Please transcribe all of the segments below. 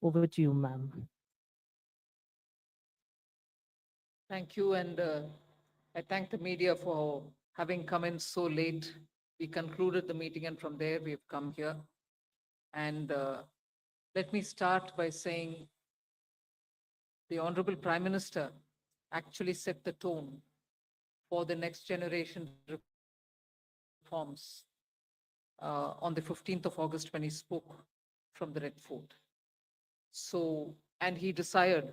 Over to you, ma'am. Thank you, and I thank the media for having come in so late. We concluded the meeting, and from there we've come here. And let me start by saying the Honorable Prime Minister actually set the tone for the next generation reforms on the 15th of August when he spoke from the Red Fort. So, and he desired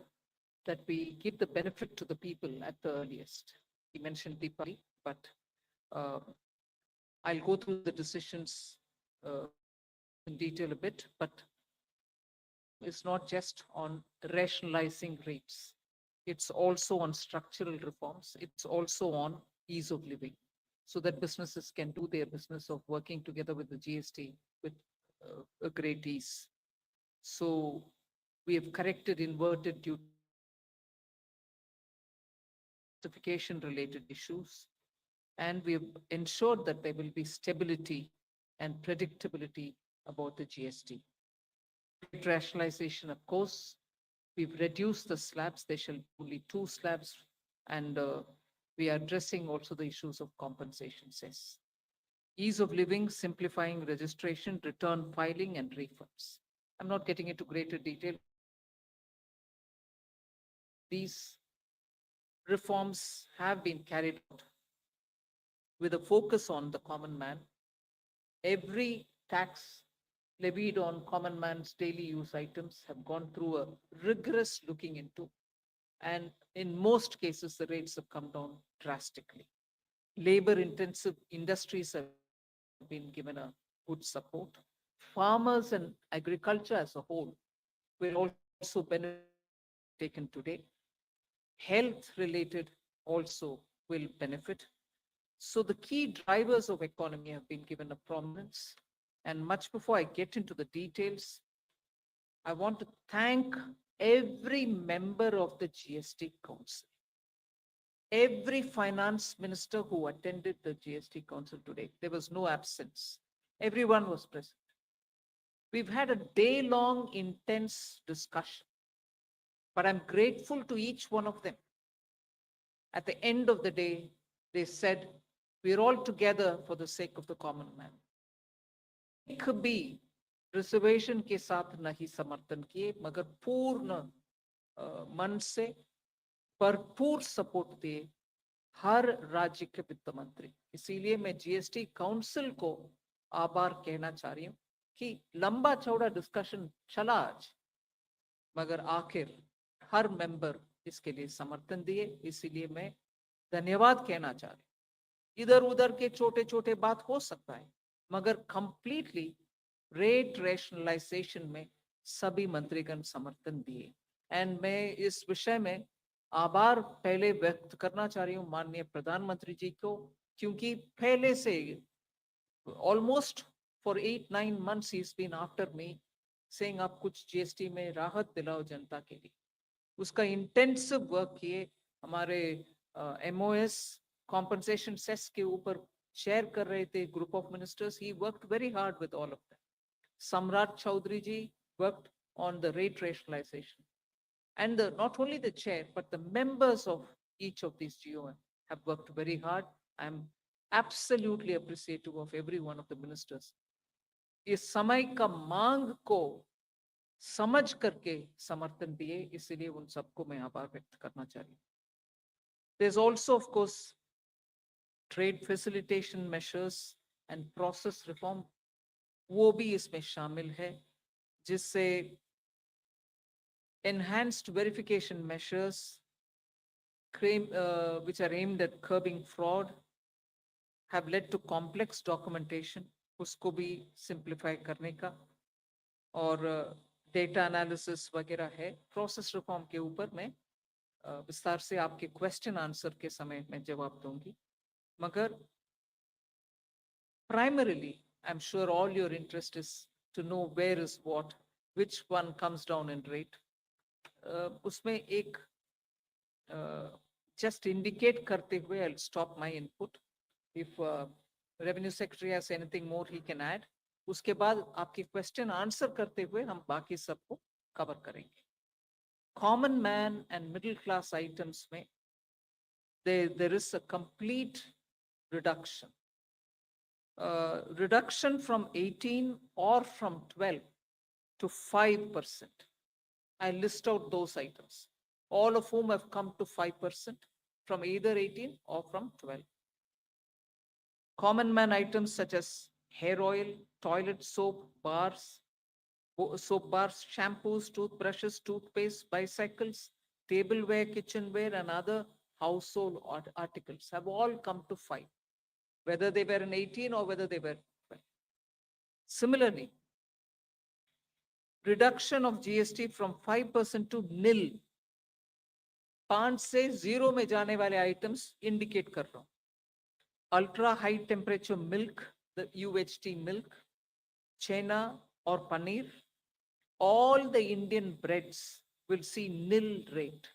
that we give the benefit to the people at the earliest. He mentioned Deepali, but uh, I'll go through the decisions in detail a bit, but it's not just on rationalizing rates. It's also on structural reforms. It's also on ease of living so that businesses can do their business of working together with the GST with a great ease. So we have corrected inverted justification related issues, and we have ensured that there will be stability and predictability about the GST. Rate rationalization, of course, we've reduced the slabs. There shall be only 2 slabs, and we are addressing also the issues of compensation cess. Ease of living, simplifying registration, return filing, and refunds. I'm not getting into greater detail. These reforms have been carried out with a focus on the common man. Every tax levied on common man's daily use items have gone through a rigorous looking into, and in most cases, the rates have come down drastically. Labor intensive industries have been given a good support. Farmers and agriculture as a whole will also benefit taken today. Health related also will benefit. So the key drivers of economy have been given a prominence. And much before I get into the details, I want to thank every member of the GST Council, every finance minister who attended the GST Council today. There was no absence. Everyone was present. We've had a day-long intense discussion, but I'm grateful to each one of them. At the end of the day, they said, we're all together for the sake of the common man. एक भी reservation के साथ नहीं समर्थन किए, मगर पूर्ण मन से भरपूर सपोर्ट दिए हर राज्य के वित्त मंत्री. इसीलिए मैं जीएसटी काउंसिल को आभार कहना चाह रही हूँ कि लंबा चौड़ा डिस्कशन चला आज, मगर आखिर हर मेंबर इसके लिए समर्थन दिए. इसीलिए मैं धन्यवाद कहना चाह रही हूँ. इधर उधर के छोटे छोटे बात हो सकता है, मगर कंप्लीटली रेट रैशनलाइजेशन में सभी मंत्रीगण समर्थन दिए. एंड मैं इस विषय में आभार पहले व्यक्त करना चाह रही हूँ माननीय प्रधानमंत्री जी को, क्योंकि पहले से ऑलमोस्ट फॉर 8-9 months ही बीन आफ्टर मी सेइंग आप कुछ जीएसटी में राहत दिलाओ जनता के लिए. उसका इंटेंसिव वर्क किए. हमारे एमओएस कॉम्पनसेशन सेस के ऊपर शेयर कर रहे थे group of ministers. He worked very hard with all of them. Samrat Choudhary ji worked on the rate rationalisation, and not only the chair but the members of each of these GOM have worked very hard. I'm absolutely appreciative of every one of the ministers. इस समय का मांग को समझ करके समर्थन दिए, इसलिए उन सबको मैं आभार व्यक्त करना चाह रही हूँ. There's also of course trade facilitation measures and process reform, वो भी इसमें शामिल है, जिससे enhanced verification measures which are aimed at curbing fraud have led to complex documentation, उसको भी simplify करने का, और data analysis वगैरह है. Process reform के ऊपर मैं विस्तार से आपके क्वेश्चन आंसर के समय में जवाब दूंगी. मगर primarily I'm sure all your interest is to know where is what, which one comes down in rate. उसमें एक just indicate करते हुए I'll stop my input. If revenue secretary has anything more he can add. उसके बाद आपके question answer करते हुए हम बाकी सबको कवर करेंगे. Common man and middle class items में there is a complete reduction. Reduction from 18 or from 12 to 5%. I list out those items, all of whom have come to 5% from either 18 or from 12. Common man items such as hair oil, toilet soap, bars, shampoos, toothbrushes, toothpaste, bicycles, tableware, kitchenware, and other household articles have all come to 5, whether they were in 18 or whether they were 12. Similarly, reduction of GST from 5% to nil. 5 से 0 में जाने वाले items indicate कर रहा हूं. Ultra high temperature milk, the UHT milk, chena or paneer, all the Indian breads will see nil rate.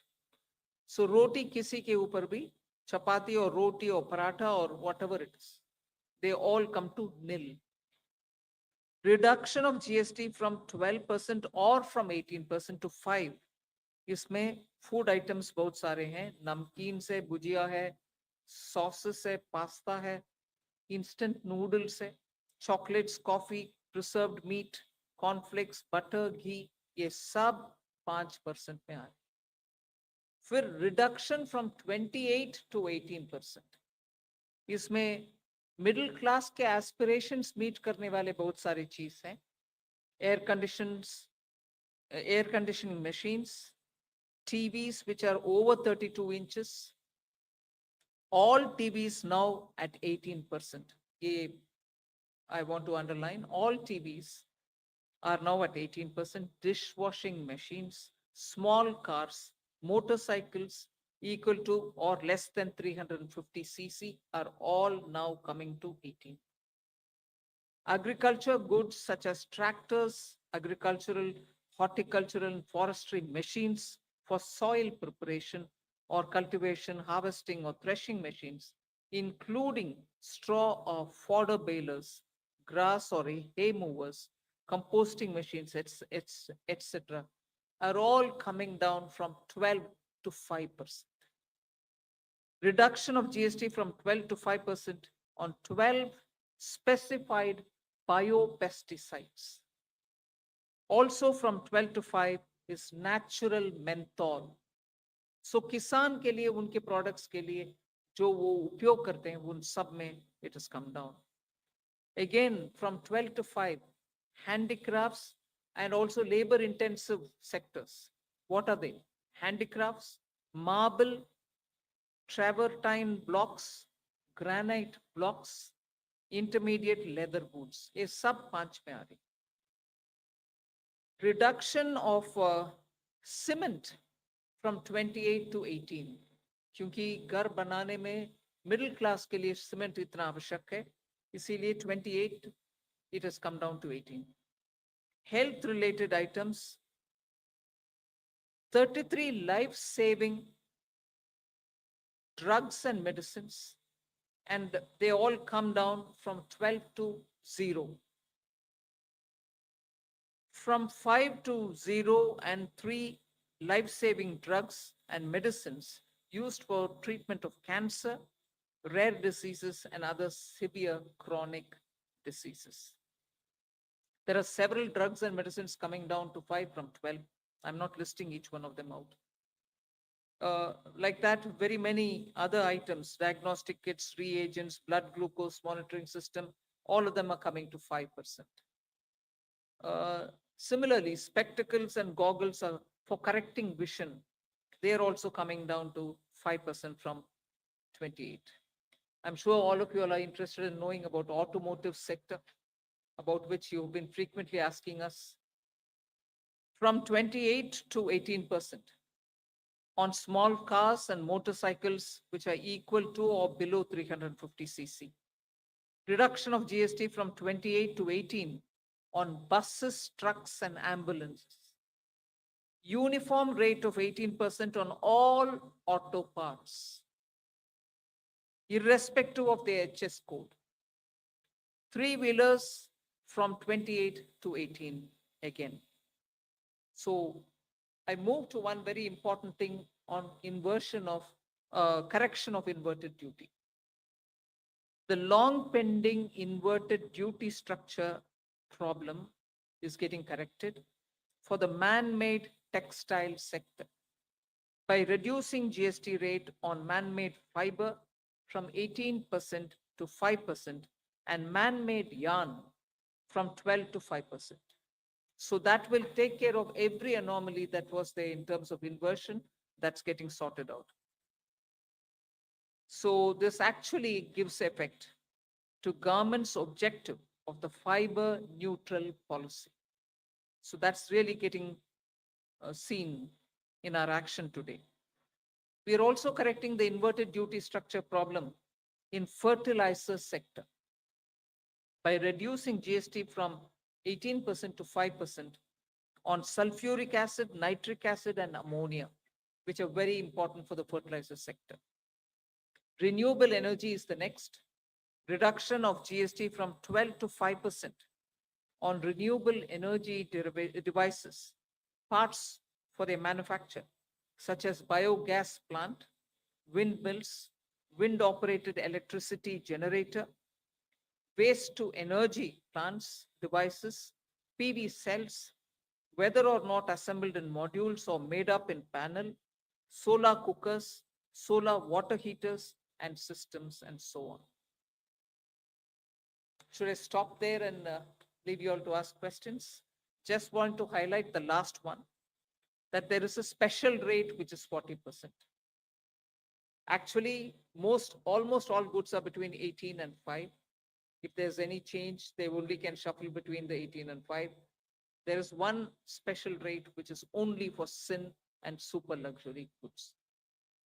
So roti kisi ke upar bhi, chapati or roti or paratha or whatever it is, they all come to nil. Reduction of GST from 12% or from 18% to 5. इसमें food items बहुत सारे हैं. नमकीन से भुजिया है, sauces है, pasta है, instant noodles है, chocolates, coffee, preserved meat, cornflakes, butter, ghee, ये सब 5% में आए. फिर रिडक्शन फ्रॉम 28 टू 18%. इसमें मिडिल क्लास के एस्पिरेशंस मीट करने वाले बहुत सारे चीज हैं. Air conditioning machines, TVs which are over 32 inches, all TVs now at 18%. I want to underline, all TVs are now at 18%. Dishwashing machines, small cars, motorcycles equal to or less than 350 cc are all now coming to 18. Agriculture goods such as tractors, agricultural, horticultural and forestry machines for soil preparation or cultivation, harvesting or threshing machines, including straw or fodder balers, grass or hay movers, composting machines, etc., are all coming down from 12 to 5%. Reduction of GST from 12 to 5% on 12 specified biopesticides. Also from 12 to 5 is natural menthol. So किसान के लिए, उनके products के लिए जो वो उपयोग करते हैं, उन सब में it has come down. Again, from 12 to 5, handicrafts and also labor intensive sectors. What are they? Handicrafts, marble, travertine blocks, granite blocks, intermediate leather goods. ये सब 5 में आ रही. Reduction of cement from 28 to 18. क्योंकि घर बनाने में मिडिल क्लास के लिए सीमेंट इतना आवश्यक है, इसीलिए 28 it has come down to 18. Health related items, 33 life saving drugs and medicines, and they all come down from 12 to 0. From 5 to 0 and 3 life-saving drugs and medicines used for treatment of cancer, rare diseases, and other severe chronic diseases. There are several drugs and medicines coming down to 5 from 12. I'm not listing each one of them out. Like that, very many other items, diagnostic kits, reagents, blood glucose monitoring system, all of them are coming to 5%. Similarly, spectacles and goggles are for correcting vision. They are also coming down to 5% from 28. I'm sure all of you are interested in knowing about automotive sector, about which you've been frequently asking us. From 28 to 18% on small cars and motorcycles which are equal to or below 350 cc. Reduction of GST from 28 to 18 on buses, trucks, and ambulances. Uniform rate of 18% on all auto parts, irrespective of the HS code. Three-wheelers from 28 to 18 again. So I move to one very important thing on inversion of correction of inverted duty. The long pending inverted duty structure problem is getting corrected for the man-made textile sector by reducing GST rate on man-made fiber from 18% to 5% and man-made yarn from 12 to 5%. So that will take care of every anomaly that was there in terms of inversion that's getting sorted out. So this actually gives effect to government's objective of the fiber neutral policy. So that's really getting seen in our action today. We are also correcting the inverted duty structure problem in fertilizer sector by reducing GST from 18% to 5% on sulfuric acid, nitric acid, and ammonia, which are very important for the fertilizer sector. Renewable energy is the next. Reduction of GST from 12 to 5% on renewable energy devices, parts for their manufacture, such as biogas plant, windmills, wind-operated electricity generator, waste to energy plants, devices, PV cells, whether or not assembled in modules or made up in panel, solar cookers, solar water heaters, and systems, and so on. Should I stop there and leave you all to ask questions? Just want to highlight the last one, that there is a special rate which is 40%. Actually, almost all goods are between 18 and 5. If there's any change, they only can shuffle between the 18 and 5. There is one special rate which is only for sin and super luxury goods.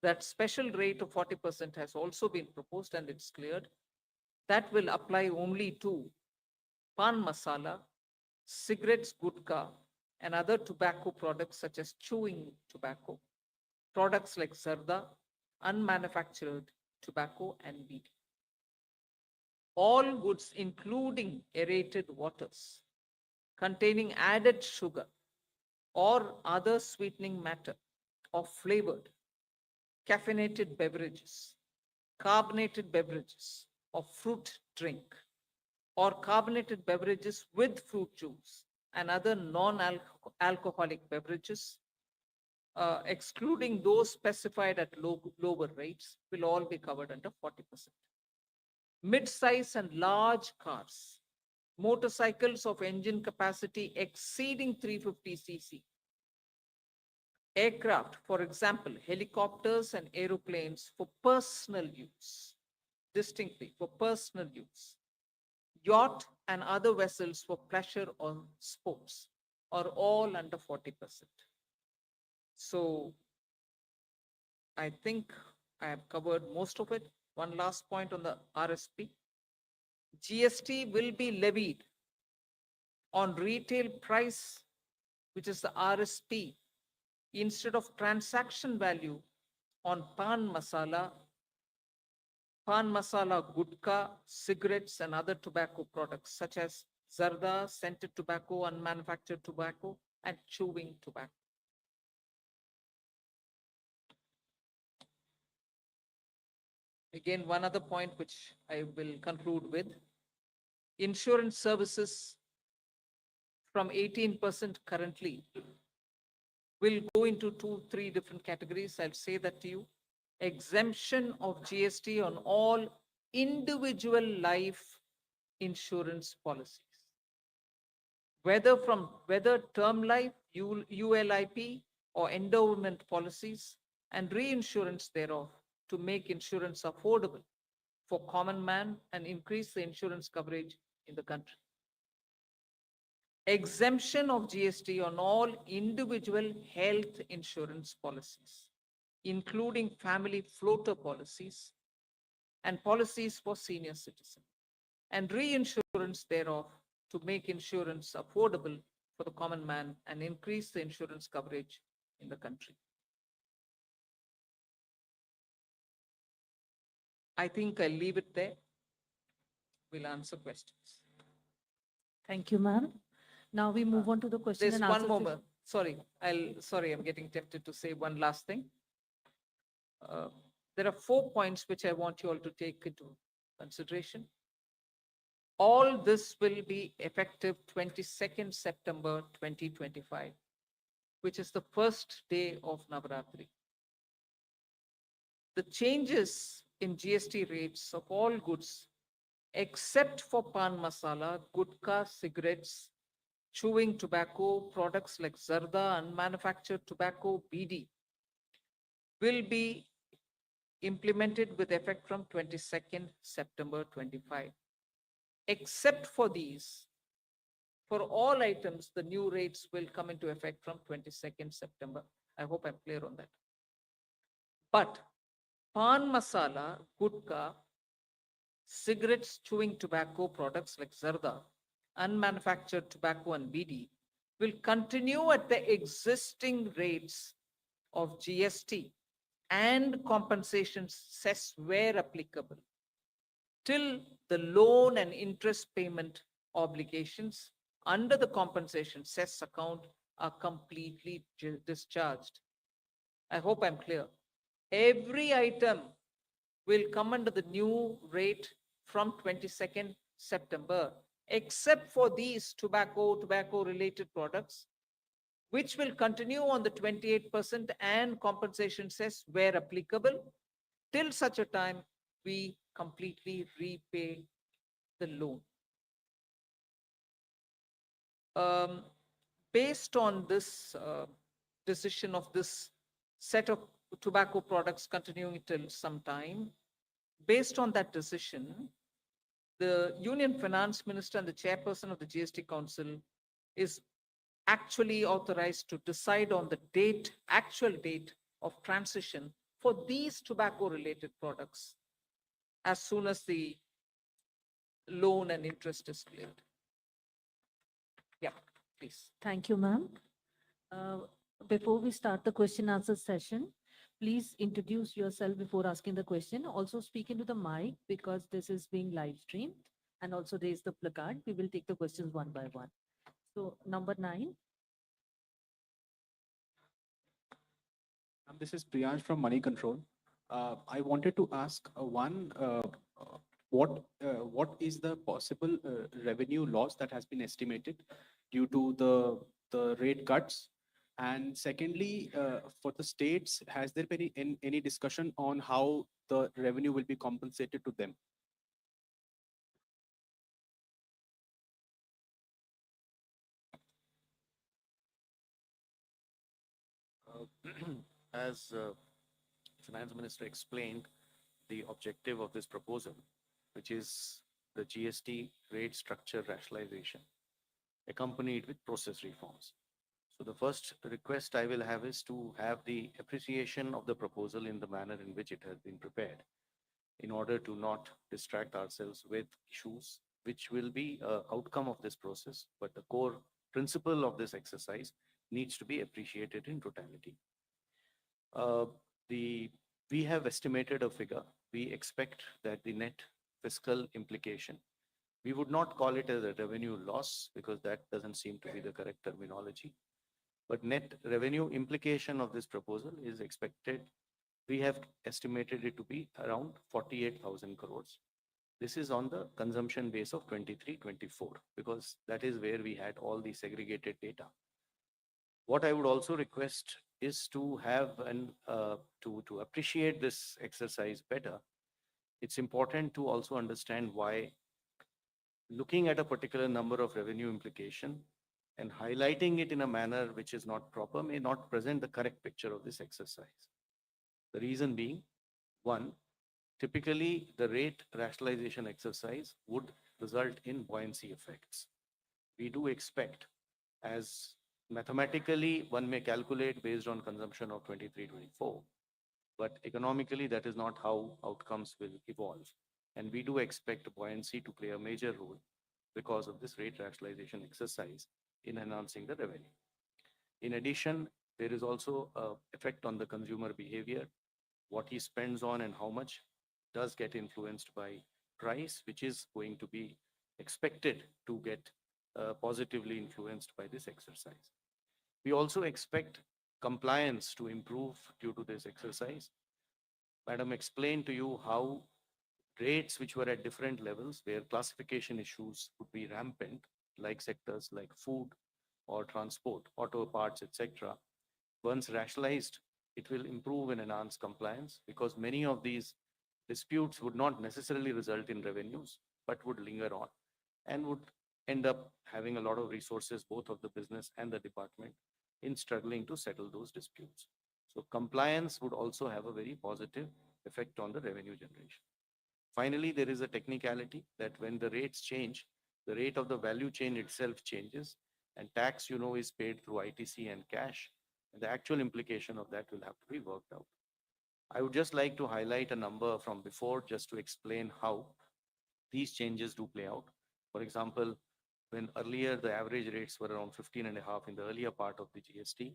That special rate of 40% has also been proposed and it's cleared. That will apply only to pan masala, cigarettes, gutka, and other tobacco products such as chewing tobacco, products like zarda, unmanufactured tobacco, and weed. All goods, including aerated waters, containing added sugar or other sweetening matter or flavored, caffeinated beverages, carbonated beverages, or fruit drink, or carbonated beverages with fruit juice and other non-alcoholic beverages, excluding those specified at lower rates, will all be covered under 40%. Mid-size and large cars, motorcycles of engine capacity exceeding 350 cc, aircraft, for example, helicopters and aeroplanes for personal use, distinctly for personal use, yacht and other vessels for pleasure or sports are all under 40%. So I think I have covered most of it. One last point on the RSP. GST will be levied on retail price, which is the RSP, instead of transaction value on pan masala, gutka, cigarettes, and other tobacco products such as zarda, scented tobacco, unmanufactured tobacco, and chewing tobacco. Again, one other point which I will conclude with. Insurance services from 18% currently will go into 2-3 different categories. I'll say that to you. Exemption of GST on all individual life insurance policies. Whether term life, ULIP, or endowment policies, and reinsurance thereof, to make insurance affordable for common man and increase the insurance coverage in the country. Exemption of GST on all individual health insurance policies, including family floater policies and policies for senior citizens, and reinsurance thereof to make insurance affordable for the common man and increase the insurance coverage in the country. I think I'll leave it there. We'll answer questions. Thank you, ma'am. Now we move on to the question There's and answer one more. session. sorry, I'm getting tempted to say one last thing. Uh, there are 4 points which I want you all to take into consideration. All this will be effective 22nd September 2025, which is the first day of Navaratri. The changes in GST rates of all goods, except for pan masala, gutka, cigarettes, chewing tobacco, products like zarda, unmanufactured tobacco, BD, will be implemented with effect from 22nd September 25. Except for these, for all items, the new rates will come into effect from 22nd September. I hope I'm clear on that. But pan masala, gutka, cigarettes, chewing tobacco products like zarda, unmanufactured tobacco and BD will continue at the existing rates of GST and compensation cess where applicable till the loan and interest payment obligations under the compensation cess account are completely discharged. I hope I'm clear. Every item will come under the new rate from 22nd September, except for these tobacco related products, which will continue on the 28% and compensation cess where applicable till such a time we completely repay the loan. Um, Based on this decision of this set of tobacco products continuing till some time, based on that decision, the Union Finance Minister and the chairperson of the GST Council is actually authorized to decide on the actual date of transition for these tobacco related products as soon as the loan and interest is cleared. Yeah, please. Thank you, ma'am. Uh, Before we start the question answer session, please introduce yourself before asking the question. Also speak into the mic because this is being live streamed, and also raise the placard. We will take the questions one by one. So number 9. This is Priyansh from Money Control. I wanted to ask uh, what is the possible revenue loss that has been estimated due to the rate cuts? And secondly, for the states, has there been any discussion on how the revenue will be compensated to them? As Finance Minister explained, the objective of this proposal, which is the GST rate structure rationalization, accompanied with process reforms. So the first request I will have is to have the appreciation of the proposal in the manner in which it has been prepared, in order to not distract ourselves with issues which will be an outcome of this process, but the core principle of this exercise needs to be appreciated in totality. Uh, the we have estimated a figure. We expect that the net fiscal implication, we would not call it as a revenue loss because that doesn't seem to be the correct terminology. But net revenue implication of this proposal is expected. We have estimated it to be around 48,000 crores. This is on the consumption base of 23-24 because that is where we had all the segregated data. What I would also request is to have to appreciate this exercise better. It's important to also understand why looking at a particular number of revenue implication and highlighting it in a manner which is not proper may not present the correct picture of this exercise. The reason being, one, typically the rate rationalization exercise would result in buoyancy effects. We do expect, as mathematically one may calculate based on consumption of 23-24, but economically that is not how outcomes will evolve. And we do expect buoyancy to play a major role because of this rate rationalization exercise in enhancing the revenue. In addition, there is also an effect on the consumer behavior. What he spends on and how much does get influenced by price, which is going to be expected to get positively influenced by this exercise. We also expect compliance to improve due to this exercise. Madam explained to you how rates which were at different levels, where classification issues would be rampant, like sectors like food or transport, auto parts, etc. Once rationalized, it will improve and enhance compliance because many of these disputes would not necessarily result in revenues, but would linger on and would end up having a lot of resources, both of the business and the department, in struggling to settle those disputes. So compliance would also have a very positive effect on the revenue generation. Finally, there is a technicality that when the rates change, the rate of the value chain itself changes, and tax, is paid through ITC and cash. And the actual implication of that will have to be worked out. I would just like to highlight a number from before just to explain how these changes do play out. For example, when earlier the average rates were around 15.5 in the earlier part of the GST,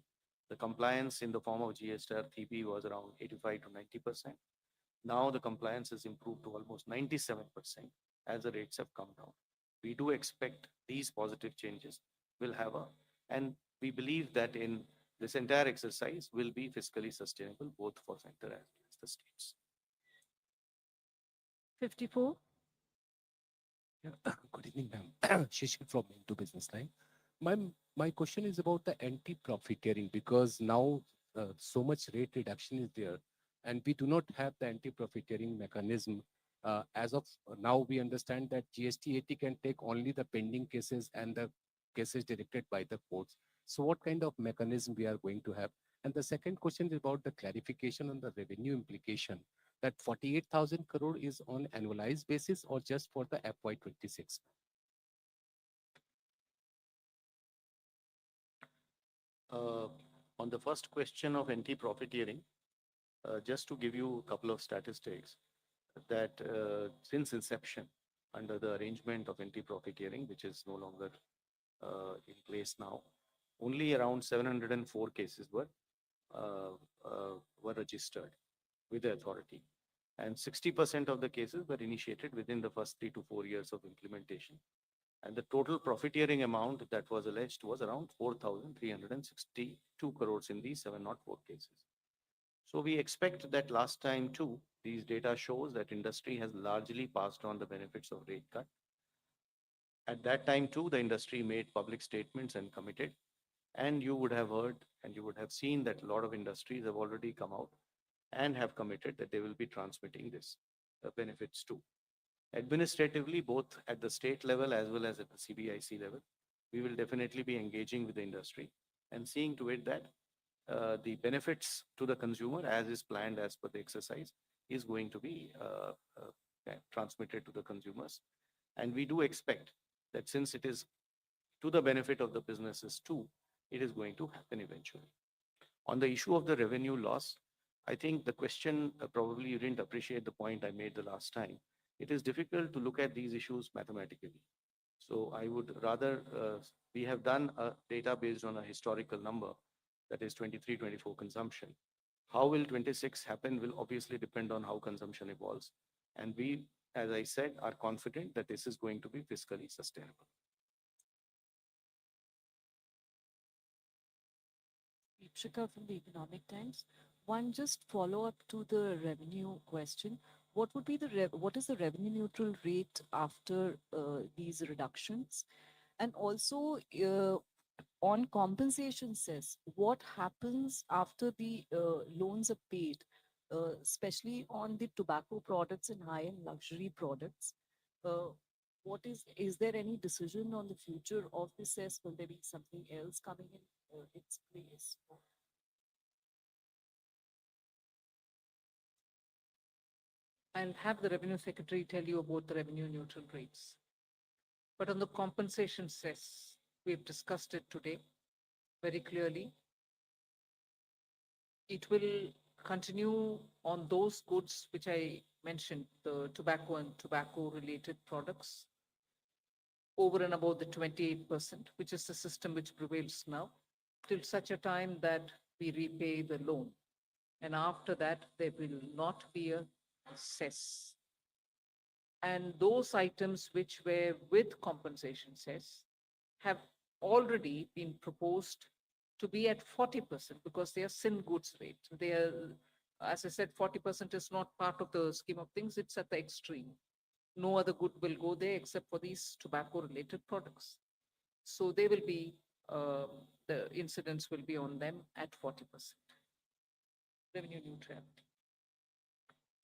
the compliance in the form of GST TP was around 85 to 90%. Now the compliance has improved to almost 97% as the rates have come down. We do expect these positive changes will have and we believe that in this entire exercise will be fiscally sustainable both for center as well as the states. 54. Yeah. Good evening, ma'am. Shishir from Into Business Line. My question is about the anti-profiteering because now so much rate reduction is there, and we do not have the anti-profiteering mechanism. As of now, we understand that GST 80 can take only the pending cases and the cases directed by the courts. So, what kind of mechanism we are going to have? And the second question is about the clarification on the revenue implication that 48,000 crore is on annualized basis or just for the FY26? On the first question of anti-profiteering, just to give you a couple of statistics, that since inception, under the arrangement of anti-profiteering, which is no longer in place now, only around 704 cases were registered with the authority. And 60% of the cases were initiated within the first 3 to 4 years of implementation. And the total profiteering amount that was alleged was around 4,362 crores in these 704 cases. So we expect that last time too, these data shows that industry has largely passed on the benefits of rate cut. At that time too, the industry made public statements and committed. And you would have heard and you would have seen that a lot of industries have already come out and have committed that they will be transmitting this benefits too. Administratively, both at the state level as well as at the CBIC level, we will definitely be engaging with the industry and seeing to it that the benefits to the consumer as is planned as per the exercise is going to be transmitted to the consumers. And we do expect that since it is to the benefit of the businesses too, it is going to happen eventually. On the issue of the revenue loss, I think the question, probably you didn't appreciate the point I made the last time. It is difficult to look at these issues mathematically. So I would rather, we have done a data based on a historical number, that is 23-24 consumption. How will 26 happen will obviously depend on how consumption evolves. And we, as I said, are confident that this is going to be fiscally sustainable. Deepshika from the Economic Times. One just follow up to the revenue question. What would be what is the revenue neutral rate after these reductions? And also on compensation cess, what happens after the loans are paid, especially on the tobacco products and high-end luxury products? What is there any decision on the future of the cess? Will there be something else coming in its place? I'll have the revenue secretary tell you about the revenue neutral rates. But on the compensation cess, we've discussed it today very clearly. It will continue on those goods which I mentioned, the tobacco and tobacco related products, over and above the 28%, which is the system which prevails now, till such a time that we repay the loan. And after that, there will not be a cess. And those items which were with compensation cess have already been proposed to be at 40% because they are sin goods rate. They are, as I said, 40% is not part of the scheme of things. It's at the extreme. No other good will go there except for these tobacco related products. So they will be, the incidence will be on them at 40%. Revenue neutrality.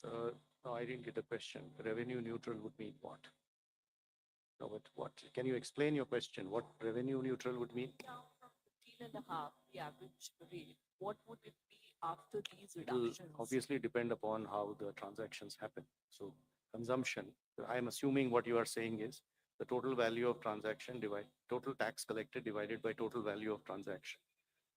No, I didn't get the question. Revenue neutral would mean what? No, but what? Can you explain your question? What revenue neutral would mean? Down from 15.5, the average rate, what would it be after these It'll reductions? obviously depend upon how the transactions happen. So consumption, I'm assuming what you are saying is the total value of transaction total tax collected divided by total value of transaction.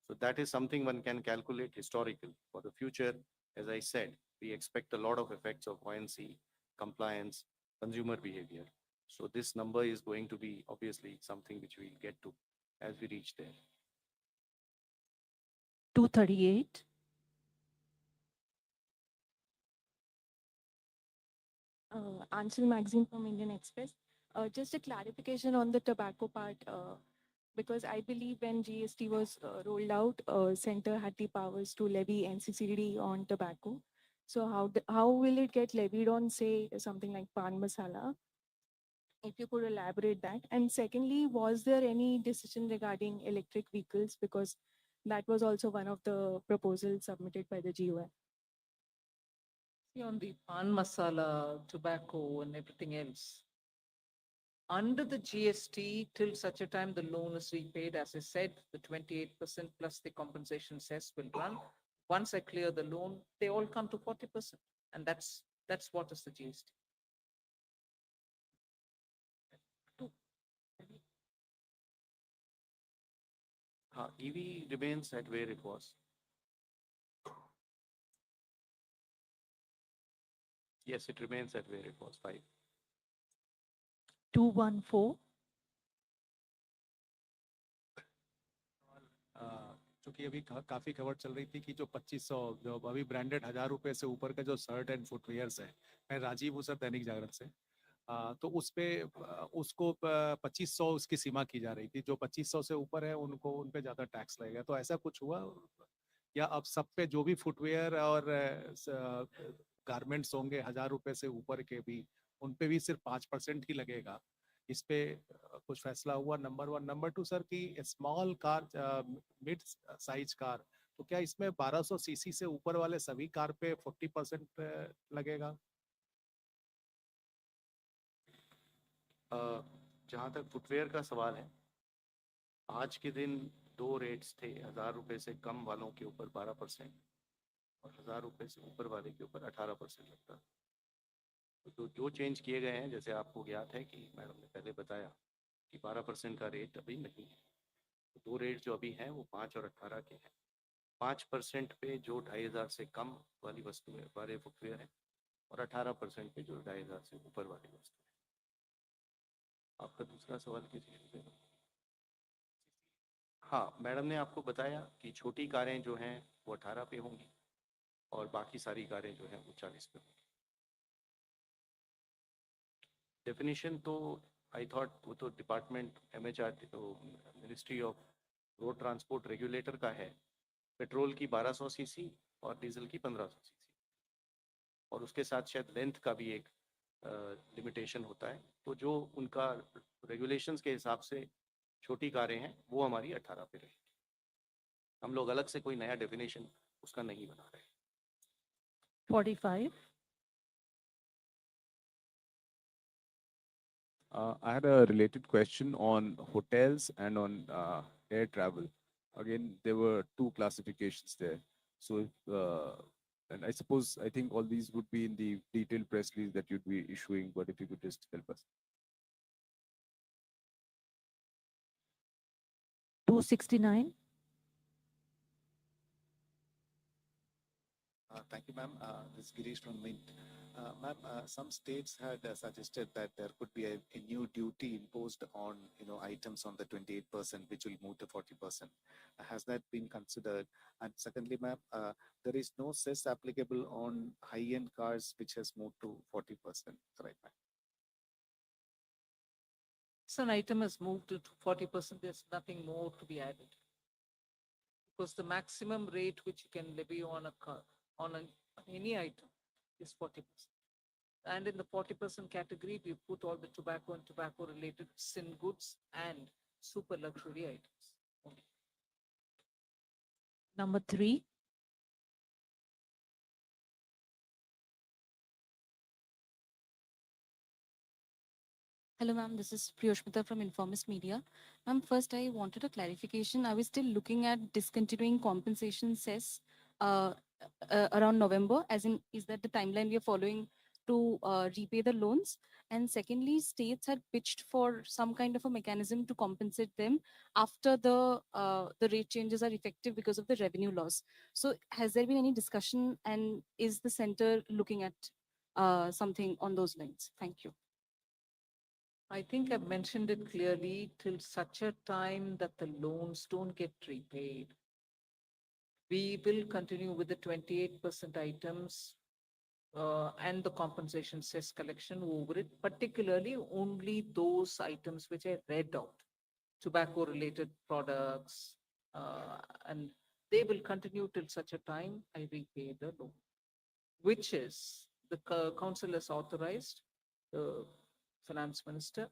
So that is something one can calculate historical. For the future, as I said, we expect a lot of effects of buoyancy, compliance, consumer behavior. So this number is going to be obviously something which we'll get to as we reach there. 238. Ansel Magazine from Indian Express. Just a clarification on the tobacco part, because I believe when GST was rolled out, center had the powers to levy NCCD on tobacco. So how will it get levied on, say, something like pan masala? If you could elaborate that. And secondly, was there any decision regarding electric vehicles? Because that was also one of the proposals submitted by the GOM. See, on the pan masala, tobacco and everything else, under the GST, till such a time the loan is repaid, as I said, the 28% plus the compensation cess will run. Once I clear the loan, they all come to 40%. And that's what is the GST. EV remains at where it was. Yes, it remains at where it was, 5. 214. चूंकि अभी काफी खबर चल रही थी कि जो 2500 जो अभी ब्रांडेड 1000 रुपए से ऊपर का जो शर्ट एंड फुटवियर्स है, मैं राजीव हूँ सर दैनिक जागरण से, तो उस पे उसको 2500 उसकी सीमा की जा रही थी, जो 2500 से ऊपर है उनको उन पे ज्यादा टैक्स लगेगा, तो ऐसा कुछ हुआ या अब सब पे जो भी फुटवेयर और गारमेंट्स होंगे 1000 रुपए से ऊपर के भी उन पे भी सिर्फ 5% ही लगेगा? इस पे कुछ फैसला हुआ? नंबर 1। नंबर 2 सर की small car, mid size car, तो क्या इसमें 1200 सीसी से ऊपर वाले सभी कार पे 40% लगेगा? जहाँ तक फुटवेयर का सवाल है, आज के दिन 2 रेट्स थे। 1000 रुपए से कम वालों के ऊपर 12% और 1000 रुपए से ऊपर वाले के ऊपर 18% लगता है। तो जो चेंज किए गए हैं, जैसे आपको ज्ञात है कि मैडम ने पहले बताया कि 12% का रेट अभी नहीं है। तो 2 रेट जो अभी हैं वो 5 और 18 के हैं। 5% पे जो 2500 से कम वाली वस्तु है, वाले फुटवेयर है, और 18% पे जो 2500 से ऊपर वाली वस्तु है। आपका दूसरा सवाल कीजिए। हाँ, मैडम ने आपको बताया कि छोटी कारें जो हैं वो 18 पे होंगी और बाकी सारी कारें जो हैं वो 40 पे होंगी। डेफिनेशन तो आई थॉट वो तो डिपार्टमेंट MHRD तो ministry of road transport regulator का है। पेट्रोल की 1200 सीसी और डीजल की 1500 सीसी, और उसके साथ शायद लेंथ का भी एक लिमिटेशन होता है। तो जो उनका रेगुलेशंस के हिसाब से छोटी कारें हैं वो हमारी 18 पे रहेगी। हम लोग अलग से कोई नया डेफिनेशन उसका नहीं बना रहे। 45. I had a related question on hotels and on air travel. Again, there were 2 classifications there. So, and I suppose, I think all these would be in the detailed press release that you'd be issuing, but if you could just help us. 269. Thank you, ma'am. This is Girish from Mint. Ma'am, some states had suggested that there could be a new duty imposed on, items on the 28%, which will move to 40%. Has that been considered? And secondly, ma'am, there is no cess applicable on high-end cars, which has moved to 40%, right, ma'am? So an item has moved to 40%, there's nothing more to be added. Because the maximum rate which you can levy on a car, on any item is 40%. And in the 40% category, we put all the tobacco and tobacco related sin goods and super luxury items. only. Number 3. Hello, ma'am. This is Priyoshmita from Informist Media. Ma'am, first I wanted a clarification. I was still looking at discontinuing compensation cess around November, as in, is that the timeline we are following to repay the loans? And secondly, states had pitched for some kind of a mechanism to compensate them after the rate changes are effective because of the revenue loss. So has there been any discussion, and is the center looking at something on those lines? Thank you. I think I've mentioned it clearly, till such a time that the loans don't get repaid. We will continue with the 28% items and the compensation cess collection over it, particularly only those items which I read out, tobacco-related products, and they will continue till such a time I repay the loan, which is the council has authorized the finance minister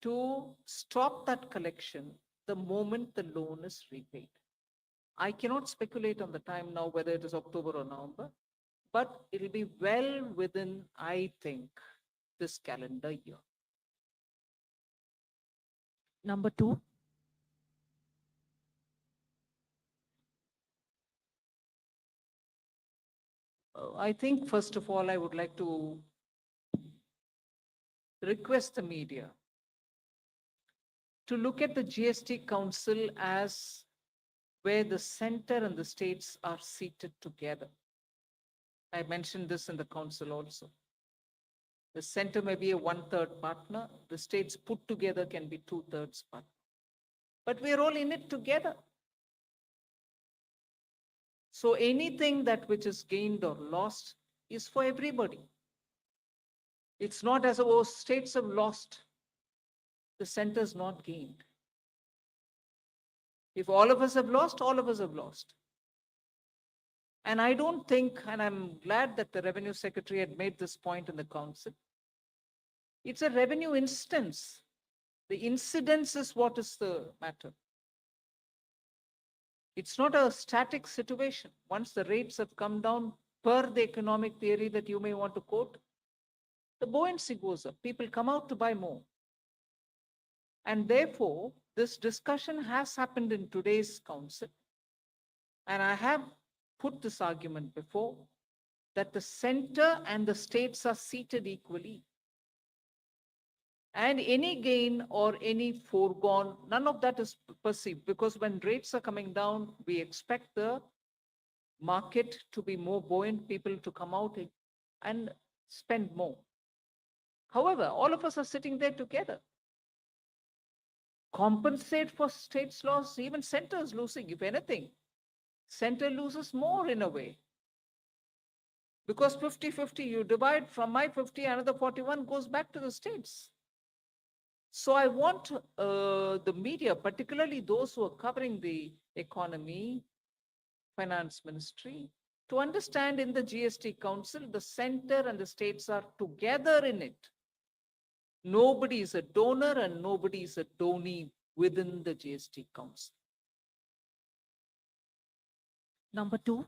to stop that collection the moment the loan is repaid. I cannot speculate on the time now, whether it is October or November, but it'll be well within, I think, this calendar year. Number 2. I think, first of all, I would like to request the media to look at the GST Council as where the center and the states are seated together. I mentioned this in the council also. The center may be a 1/3 partner, the states put together can be 2/3 partner. But we're all in it together. So anything that which is gained or lost is for everybody. It's not as though states have lost, the center's not gained. If all of us have lost, all of us have lost. And I don't think, and I'm glad that the revenue secretary had made this point in the council, it's a revenue instance. The incidence is what is the matter. It's not a static situation. Once the rates have come down per the economic theory that you may want to quote, the buoyancy goes up. People come out to buy more. And therefore, this discussion has happened in today's council. And I have put this argument before, that the center and the states are seated equally. And any gain or any foregone, none of that is perceived, because when rates are coming down, we expect the market to be more buoyant, people to come out and spend more. However, all of us are sitting there together. Compensate for states' loss, even center is losing, if anything. Center loses more in a way. Because 50-50, you divide from my 50, another 41 goes back to the states. So I want the media, particularly those who are covering the economy, finance ministry, to understand in the GST Council, the center and the states are together in it. Nobody is a donor and nobody is a donee within the GST Council. Number 2.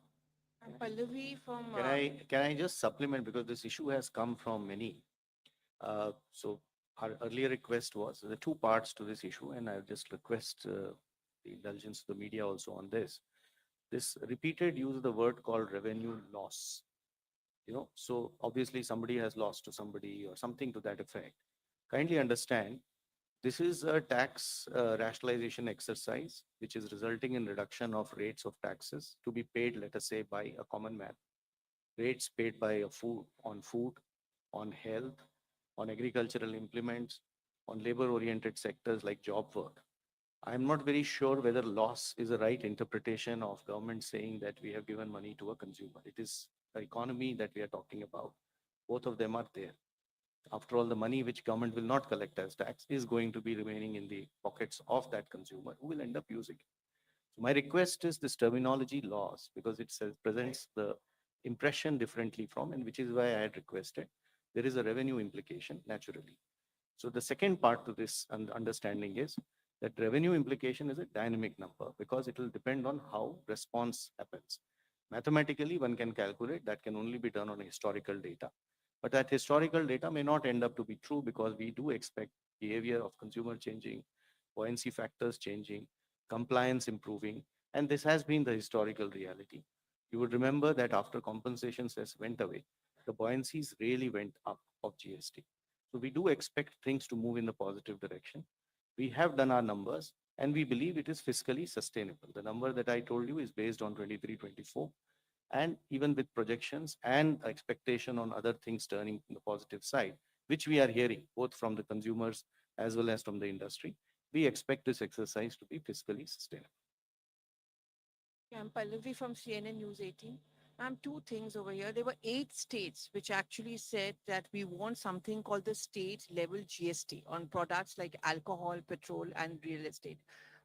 Pallavi from. Can I just supplement, because this issue has come from many. So our earlier request was, there are two parts to this issue, and I just request the indulgence of the media also on this. This repeated use of the word called revenue loss. So obviously somebody has lost to somebody or something to that effect. Kindly understand, this is a tax rationalization exercise, which is resulting in reduction of rates of taxes to be paid, let us say, by a common man. Rates paid by food, on health, on agricultural implements, on labor-oriented sectors like job work. I'm not very sure whether loss is the right interpretation of government saying that we have given money to a consumer. It is the economy that we are talking about. Both of them are there. After all, the money which government will not collect as tax is going to be remaining in the pockets of that consumer who will end up using it. So my request is this terminology loss, because it presents the impression differently from, and which is why I had requested. There is a revenue implication naturally. So the second part to this understanding is that revenue implication is a dynamic number because it will depend on how response happens. Mathematically, one can calculate that can only be done on historical data. But that historical data may not end up to be true because we do expect behavior of consumer changing, buoyancy factors changing, compliance improving, and this has been the historical reality. You would remember that after compensation cess went away, the buoyancies really went up of GST. So we do expect things to move in the positive direction. We have done our numbers and we believe it is fiscally sustainable. The number that I told you is based on 23-24, and even with projections and expectation on other things turning in the positive side, which we are hearing both from the consumers as well as from the industry, we expect this exercise to be fiscally sustainable. Yeah, I'm Pallavi from CNN News 18. Two things over here. There were 8 states which actually said that we want something called the state level GST on products like alcohol, petrol, and real estate.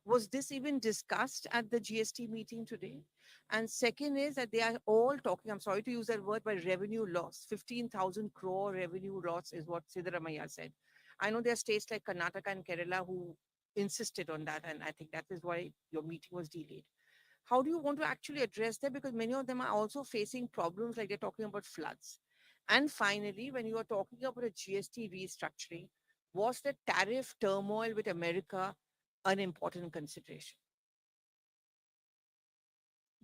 Was this even discussed at the GST meeting today? And second is that they are all talking, I'm sorry to use that word, but revenue loss. 15,000 crore revenue loss is what Sitharaman said. I know there are states like Karnataka and Kerala who insisted on that, and I think that is why your meeting was delayed. How do you want to actually address that? Because many of them are also facing problems like they're talking about floods. And finally, when you are talking about a GST restructuring, was the tariff turmoil with America an important consideration?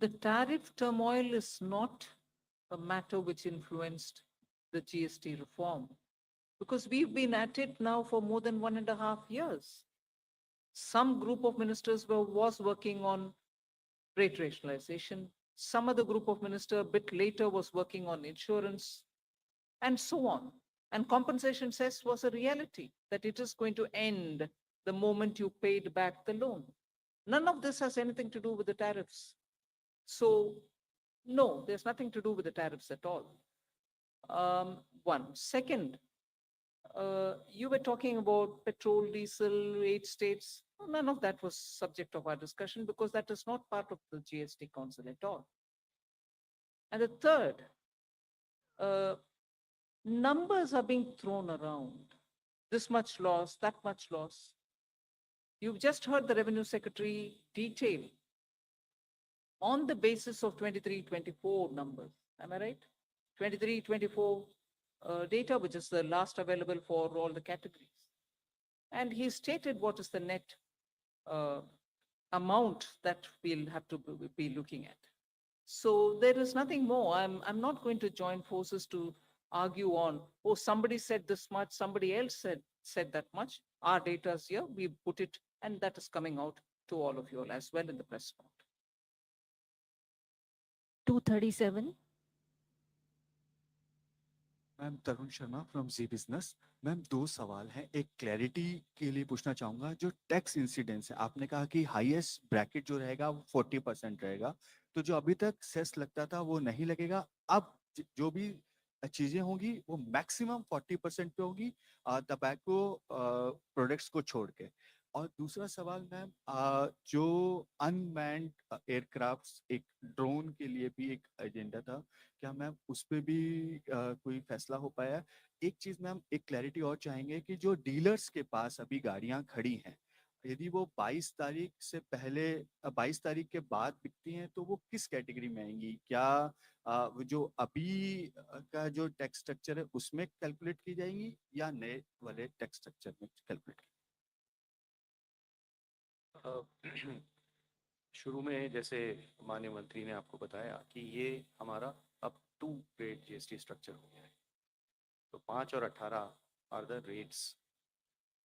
The tariff turmoil is not a matter which influenced the GST reform because we've been at it now for more than 1.5 years. Some group of ministers was working on rate rationalization. Some other group of minister a bit later was working on insurance and so on. And compensation cess was a reality that it is going to end the moment you paid back the loan. None of this has anything to do with the tariffs. So no, there's nothing to do with the tariffs at all. One. Second, you were talking about petrol, diesel, 8 states. None of that was subject of our discussion because that is not part of the GST Council at all. And the third, numbers are being thrown around. This much loss, that much loss. You've just heard the Revenue Secretary detail on the basis of 23-24 numbers. Am I right? 23-24 data, which is the last available for all the categories. And he stated what is the net amount that we'll have to be looking at. So there is nothing more. I'm not going to join forces to argue on, oh, somebody said this much, somebody else said that much. Our data is here, we put it, and that is coming out to all of you all as well in the press note. 237. Ma'am Tarun Sharma from Zee Business. Ma'am 2 सवाल हैं, एक clarity के लिए पूछना चाहूंगा, जो tax incidence है आपने कहा कि हाईएस्ट ब्रैकेट जो रहेगा वो 40% रहेगा, तो जो अभी तक सेस लगता था वो नहीं लगेगा, अब जो भी चीजें होंगी वो मैक्सिमम 40% पे होगी टबैको प्रोडक्ट्स को छोड़ के। और दूसरा सवाल मैम, जो अनमैन्ड एयरक्राफ्ट्स, एक ड्रोन के लिए भी एक एजेंडा था, क्या मैम उस पे भी कोई फैसला हो पाया? एक चीज मैम, एक क्लैरिटी और चाहेंगे कि जो डीलर्स के पास अभी गाड़ियां खड़ी हैं, यदि वो 22 तारीख से पहले 22 तारीख के बाद बिकती हैं तो वो किस कैटेगरी में आएंगी? क्या वो जो अभी का जो टैक्स स्ट्रक्चर है उसमें कैलकुलेट की जाएंगी या नए वाले टैक्स स्ट्रक्चर में कैलकुलेट? शुरू में जैसे माननीय मंत्री ने आपको बताया कि ये हमारा अब 2 ग्रेड जीएसटी स्ट्रक्चर हो गया है, तो 5 और 18 are the rates.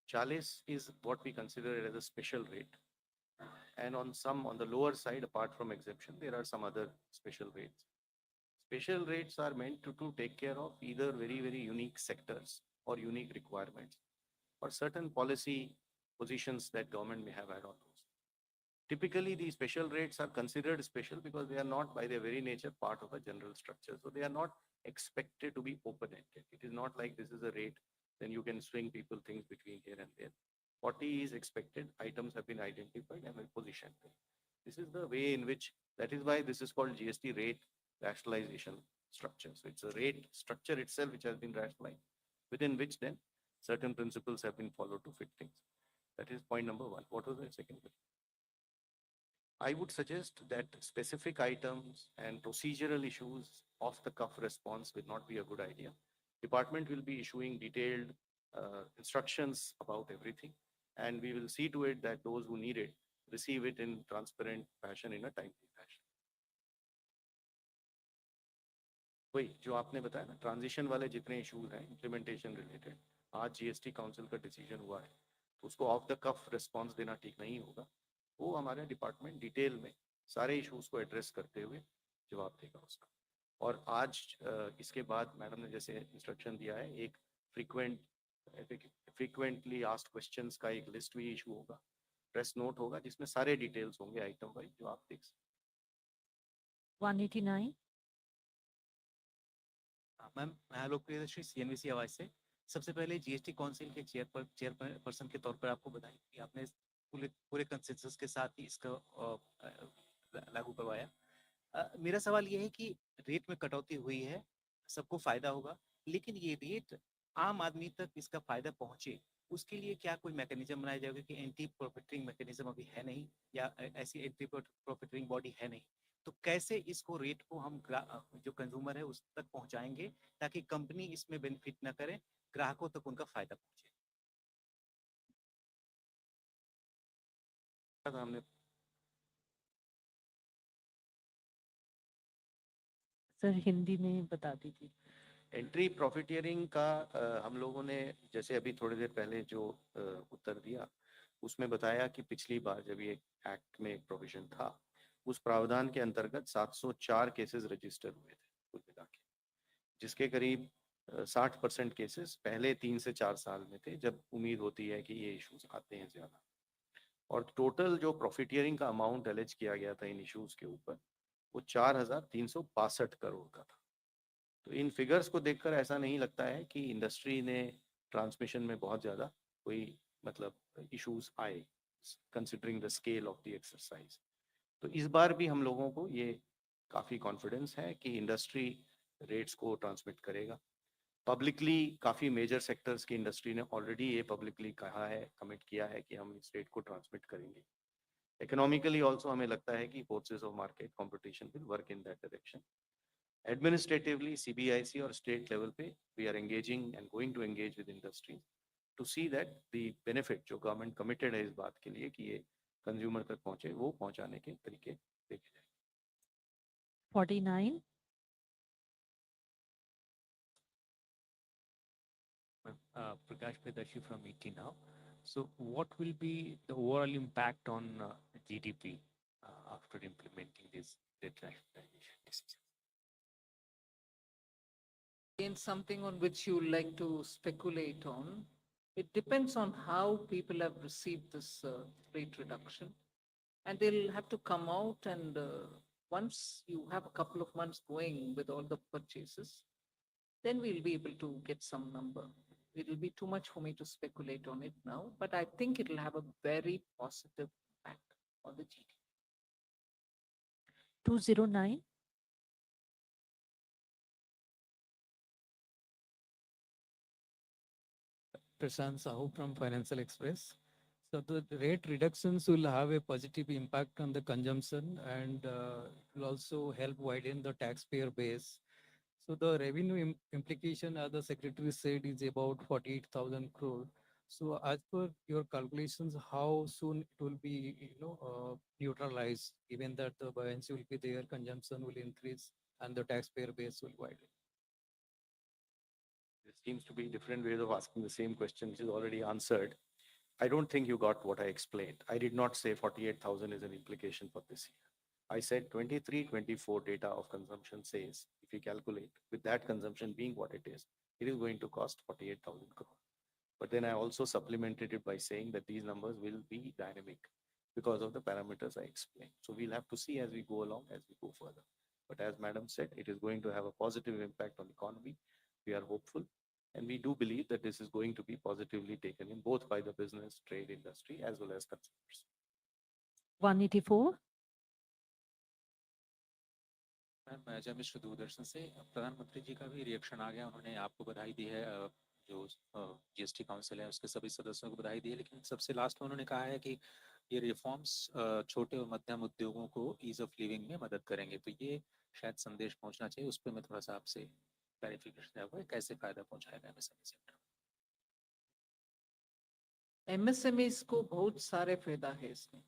40 is what we consider as a special rate, and on the lower side, apart from exemption, there are some other special rates. Special rates are meant to take care of either very unique sectors or unique requirements or certain policy positions that government may have had on those. Typically, these special rates are considered special because they are not by their very nature part of a general structure. So they are not expected to be open-ended. It is not like this is a rate, then you can swing people things between here and there. 40 is expected, items have been identified and positioned. This is the way in which, that is why this is called GST rate rationalization structure. So it's a rate structure itself which has been rationalized, within which then certain principles have been followed to fit things. That is point number one. What was the second question? I would suggest that specific items and procedural issues off the cuff response will not be a good idea. Department will be issuing detailed instructions about everything, and we will see to it that those who need it receive it in transparent fashion, in a timely fashion. वही जो आपने बताया ना, transition वाले जितने issues हैं implementation related, आज GST council का डिसीजन हुआ है, तो उसको ऑफ द कफ रिस्पांस देना ठीक नहीं होगा. वो हमारे डिपार्टमेंट डिटेल में सारे इश्यूज को एड्रेस करते हुए जवाब देगा उसका. और आज इसके बाद मैडम ने जैसे इंस्ट्रक्शन दिया है, एक फ्रीक्वेंटली आस्क्ड क्वेश्चंस का एक लिस्ट भी इशू होगा, प्रेस नोट होगा, जिसमें सारे डिटेल्स होंगे आइटम वाइज, जो आप देख सकते. 189. मैम, मैं आलोक प्रियदर्शी सीएनबीसी आवाज से. सबसे पहले जीएसटी काउंसिल के चेयरपर्सन के तौर पर आपको बताएं कि आपने पूरे कंसेंसस के साथ ही इसका लागू करवाया. मेरा सवाल ये है कि रेट में कटौती हुई है, सबको फायदा होगा, लेकिन ये रेट आम आदमी तक इसका फायदा पहुंचे, उसके लिए क्या कोई मैकेनिज्म बनाया जाएगा? कि एंटी प्रॉफिटिंग मैकेनिज्म अभी है नहीं, या ऐसी एंटी प्रॉफिटिंग बॉडी है नहीं, तो कैसे इसको रेट को हम जो कंज्यूमर है उस तक पहुंचाएंगे ताकि कंपनी इसमें बेनिफिट ना करे, ग्राहकों तक उनका फायदा पहुंचे? हमने सर हिंदी में बता दीजिए. एंट्री प्रॉफिटियरिंग का हम लोगों ने जैसे अभी थोड़ी देर पहले जो उत्तर दिया, उसमें बताया कि पिछली बार जब ये एक्ट में एक प्रोविजन था, उस प्रावधान के अंतर्गत 704 केसेस रजिस्टर हुए थे कुल मिला के, जिसके करीब 60% केसेस पहले 3 से 4 साल में थे, जब उम्मीद होती है कि ये इश्यूज आते हैं ज्यादा. और टोटल जो प्रॉफिटियरिंग का अमाउंट एलेज किया गया था इन इश्यूज के ऊपर, वो 4,362 करोड़ का था. तो इन फिगर्स को देखकर ऐसा नहीं लगता है कि इंडस्ट्री ने ट्रांसमिशन में बहुत ज़्यादा कोई मतलब इश्यूज आए, considering the scale of the exercise. तो इस बार भी हम लोगों को ये काफ़ी कॉन्फिडेंस है कि इंडस्ट्री रेट्स को ट्रांसमिट करेगा. पब्लिकली काफ़ी मेजर सेक्टर्स की इंडस्ट्री ने ऑलरेडी ये पब्लिकली कहा है, कमिट किया है कि हम इस रेट को ट्रांसमिट करेंगे. इकोनॉमिकली ऑल्सो हमें लगता है कि forces of market competition will work in that direction. Administratively, CBIC or state level पे we are engaging and going to engage with industry to see that the benefit जो government committed है इस बात के लिए कि ये consumer तक पहुंचे, वो पहुंचाने के तरीके देखे जाए. 49. Prakash Predashi from ET now. So what will be the overall impact on GDP after implementing this rationalization decision? Again, something on which you like to speculate on. It depends on how people have received this rate reduction. And they'll have to come out and once you have a couple of months going with all the purchases, then we'll be able to get some number. It'll be too much for me to speculate on it now, but I think it'll have a very positive impact on the GDP. 209. Prashant Sahu from Financial Express. So the rate reductions will have a positive impact on the consumption and will also help widen the taxpayer base. So the revenue implication, as the secretary said, is about 48,000 crore. So as per your calculations, how soon it will be, neutralized, given that the buoyancy will be there, consumption will increase, and the taxpayer base will widen? There seems to be different ways of asking the same question, which is already answered. I don't think you got what I explained. I did not say 48,000 is an implication for this year. I said 23-24 data of consumption says, if you calculate with that consumption being what it is going to cost 48,000 crore. But then I also supplemented it by saying that these numbers will be dynamic because of the parameters I explained. So we'll have to see as we go along, as we go further. But as Madam said, it is going to have a positive impact on the economy. We are hopeful. And we do believe that this is going to be positively taken in both by the business, trade, industry, as well as consumers. 184. Ma'am जय मिश्र दूरदर्शन से प्रधानमंत्री जी का भी reaction आ गया, उन्होंने आपको बधाई दी है, जो जीएसटी काउंसिल है उसके सभी सदस्यों को बधाई दी है, लेकिन सबसे लास्ट में उन्होंने कहा है कि ये रिफॉर्म्स छोटे और मध्यम उद्योगों को ईज ऑफ लिविंग में मदद करेंगे, तो ये शायद संदेश पहुंचना चाहिए, उस पर मैं थोड़ा सा आपसे क्लैरिफिकेशन चाहूँगा, कैसे फायदा पहुंचाएगा एमएसएमई सेक्टर। एमएसएमईज को बहुत सारे फायदा है इसमें,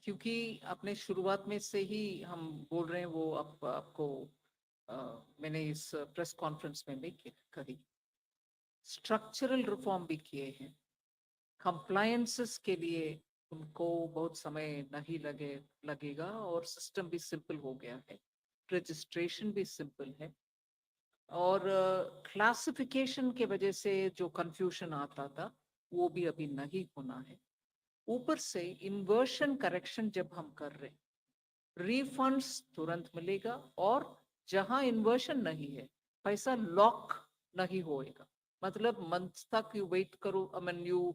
क्योंकि अपने शुरुआत में से ही हम बोल रहे हैं, वो आपको मैंने इस प्रेस कॉन्फ्रेंस में भी कही, स्ट्रक्चरल रिफॉर्म भी किए हैं, कंप्लायंसेस के लिए उनको बहुत समय नहीं लगेगा, और सिस्टम भी सिंपल हो गया है, रजिस्ट्रेशन भी सिंपल है, और क्लासिफिकेशन के वजह से जो कंफ्यूजन आता था वो भी अभी नहीं होना है। ऊपर से इन्वर्शन करेक्शन जब हम कर रहे हैं, रिफंड्स तुरंत मिलेगा, और जहां इन्वर्शन नहीं है पैसा लॉक नहीं होएगा, मतलब मंथ तक यू वेट करो, I mean you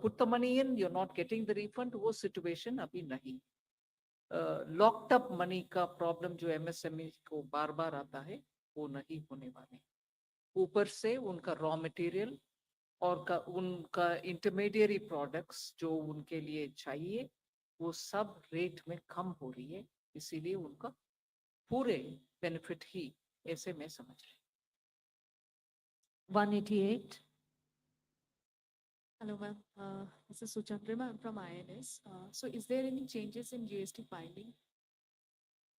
put the money in, you are not getting the refund, वो सिचुएशन अभी नहीं। लॉक्ड अप मनी का प्रॉब्लम जो एमएसएमई को बार बार आता है वो नहीं होने वाले। ऊपर से उनका रॉ मटेरियल और उनका इंटरमीडियरी प्रोडक्ट्स जो उनके लिए चाहिए वो सब रेट में कम हो रही है, इसीलिए उनका पूरे बेनिफिट ही ऐसे मैं समझ रही। 188. Hello, ma'am. This is Suchandra, ma'am, from INS. So is there any changes in GST filing?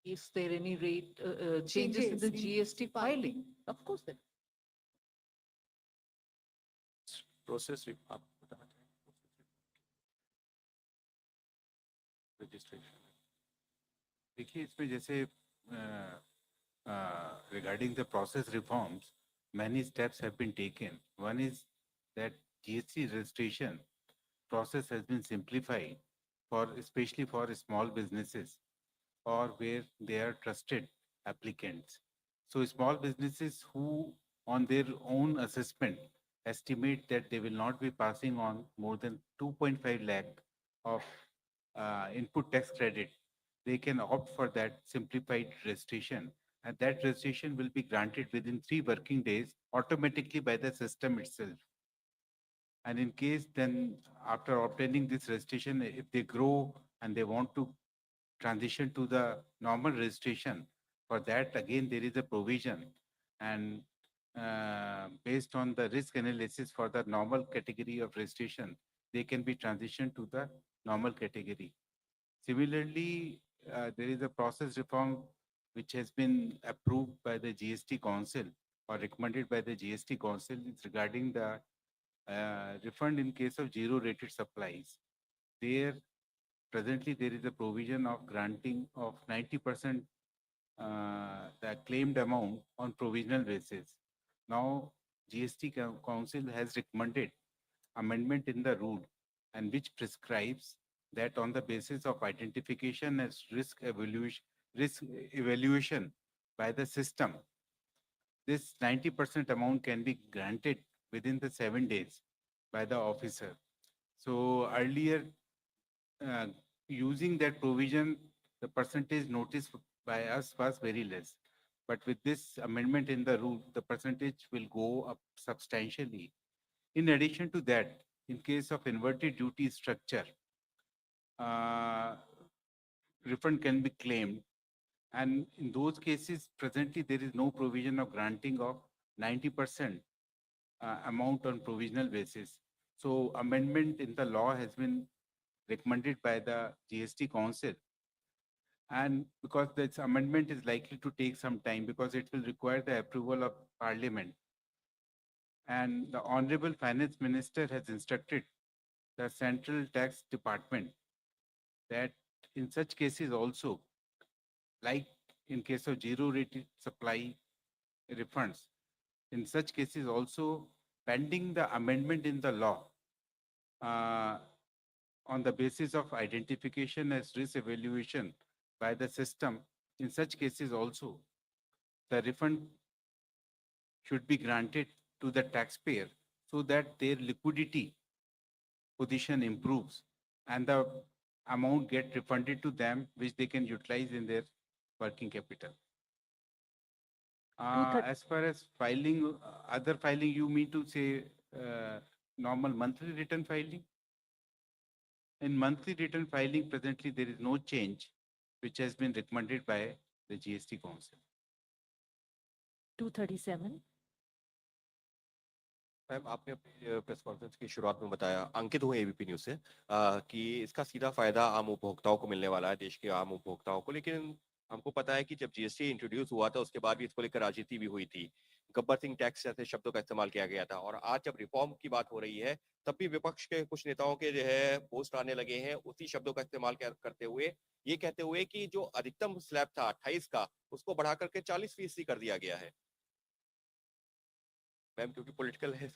Is there any rate changes in the GST filing? Of course there. Process आप बताना चाहेंगे? रजिस्ट्रेशन देखिए, इसमें जैसे regarding the process reforms, many steps have been taken. One is that GST registration process has been simplified for especially for small businesses or where they are trusted applicants. So small businesses who on their own assessment estimate that they will not be passing on more than 2.5 lakh of input tax credit, they can opt for that simplified registration, and that registration will be granted within 3 working days automatically by the system itself. And in case then after obtaining this registration, if they grow and they want to transition to the normal registration, for that again there is a provision, and based on the risk analysis for the normal category of registration, they can be transitioned to the normal category. Similarly, there is a process reform which has been approved by the GST Council or recommended by the GST Council. It's regarding the refund in case of zero rated supplies. There, presently there is a provision of granting of 90% the claimed amount on provisional basis. Now, GST Council has recommended amendment in the rule, and which prescribes that on the basis of identification as risk evaluation by the system, this 90% amount can be granted within the 7 days by the officer. So earlier, using that provision, the percentage noticed by us was very less. But with this amendment in the rule, the percentage will go up substantially. In addition to that, in case of inverted duty structure, refund can be claimed. And in those cases, presently there is no provision of granting of 90% amount on provisional basis. So amendment in the law has been recommended by the GST Council. And because this amendment is likely to take some time because it will require the approval of Parliament. And the Honorable Finance Minister has instructed the Central Tax Department that in such cases also, like in case of zero rated supply refunds, in such cases also, pending the amendment in the law, on the basis of identification as risk evaluation by the system, in such cases also, the refund should be granted to the taxpayer so that their liquidity position improves and the amount get refunded to them, which they can utilize in their working capital. 230 As far as filing, other filing, you mean to say normal monthly return filing? In monthly return filing, presently there is no change, which has been recommended by the GST Council. 237. Ma'am आपने अपनी press conference की शुरुआत में बताया, अंकित हूँ ABP news से, कि इसका सीधा फायदा आम उपभोक्ताओं को मिलने वाला है, देश के आम उपभोक्ताओं को। लेकिन हमको पता है कि जब जीएसटी इंट्रोड्यूस हुआ था उसके बाद भी इसको लेकर राजनीति भी हुई थी, गब्बर सिंह टैक्स जैसे शब्दों का इस्तेमाल किया गया था। और आज जब रिफॉर्म की बात हो रही है तब भी विपक्ष के कुछ नेताओं के जो है पोस्ट आने लगे हैं उसी शब्दों का इस्तेमाल करते हुए, ये कहते हुए कि जो अधिकतम स्लैब था 28 का उसको बढ़ा करके 40% कर दिया गया है। मैम क्योंकि पॉलिटिकल है।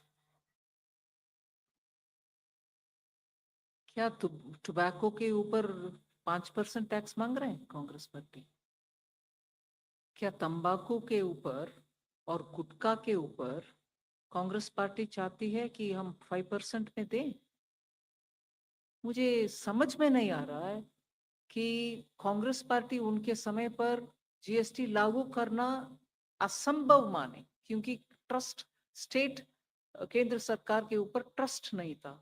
क्या टोबैको के ऊपर 5% टैक्स मांग रहे हैं कांग्रेस पार्टी? क्या तंबाकू के ऊपर और गुटखा के ऊपर कांग्रेस पार्टी चाहती है कि हम 5% में दें? मुझे समझ में नहीं आ रहा है कि कांग्रेस पार्टी उनके समय पर जीएसटी लागू करना असंभव माने, क्योंकि ट्रस्ट स्टेट केंद्र सरकार के ऊपर ट्रस्ट नहीं था।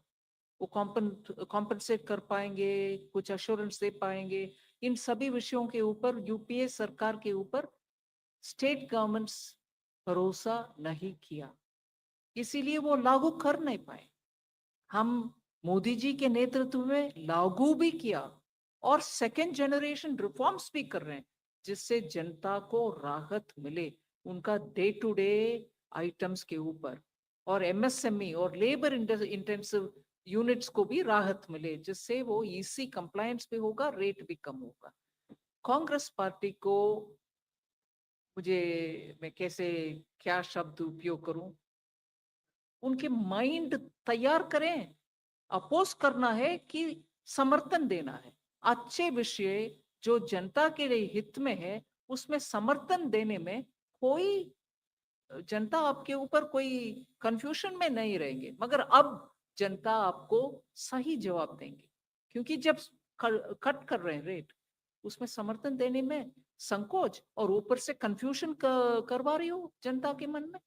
वो कॉम्पनसेट कर पाएंगे, कुछ अश्योरेंस दे पाएंगे, इन सभी विषयों के ऊपर यूपीए सरकार के ऊपर स्टेट गवर्नमेंट्स भरोसा नहीं किया, इसीलिए वो लागू कर नहीं पाए। हम मोदी जी के नेतृत्व में लागू भी किया और सेकेंड जनरेशन रिफॉर्म्स भी कर रहे हैं, जिससे जनता को राहत मिले उनका डे टू डे आइटम्स के ऊपर, और एमएसएमई और लेबर इंटेंसिव यूनिट्स को भी राहत मिले, जिससे वो ईसी कंप्लायंस भी होगा, रेट भी कम होगा। कांग्रेस पार्टी को मैं कैसे क्या शब्द उपयोग करूं, उनके माइंड तैयार करें। अपोज करना है कि समर्थन देना है। अच्छे विषय जो जनता के लिए हित में है उसमें समर्थन देने में कोई जनता आपके ऊपर कोई कंफ्यूजन में नहीं रहेंगे। मगर अब जनता आपको सही जवाब देंगे, क्योंकि जब कट कर रहे हैं रेट उसमें समर्थन देने में संकोच और ऊपर से कंफ्यूजन करवा रही हो जनता के मन में।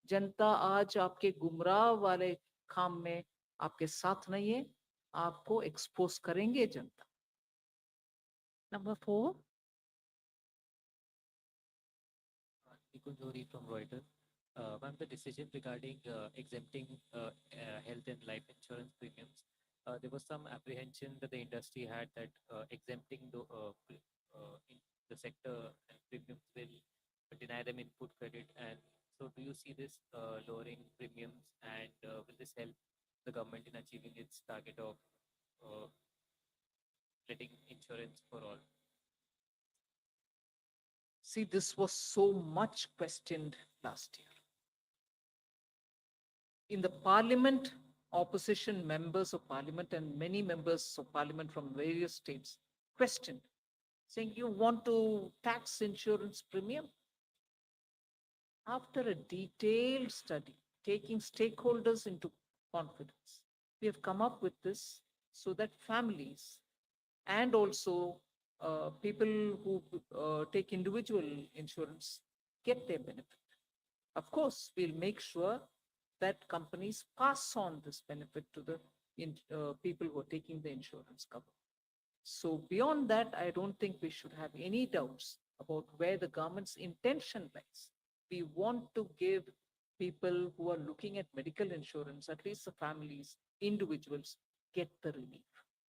जनता आज आपके गुमराह वाले काम में आपके साथ नहीं है, आपको एक्सपोज करेंगे जनता। Number 4. Nikunjori from Reuters. Ma'am, the decision regarding exempting health and life insurance premiums, there was some apprehension that the industry had that exempting in the sector and premiums will deny them input credit. And so do you see this lowering premiums, and will this help the government in achieving its target of getting insurance for all? See, this was so much questioned last year. In the parliament, opposition members of parliament and many members of parliament from various states questioned, saying, you want to tax insurance premium? After a detailed study, taking stakeholders into confidence, we have come up with this so that families and also people who take individual insurance get their benefit. Of course, we'll make sure that companies pass on this benefit to the people who are taking the insurance cover. So beyond that, I don't think we should have any doubts about where the government's intention lies. We want to give people who are looking at medical insurance, at least the families, individuals, get the relief.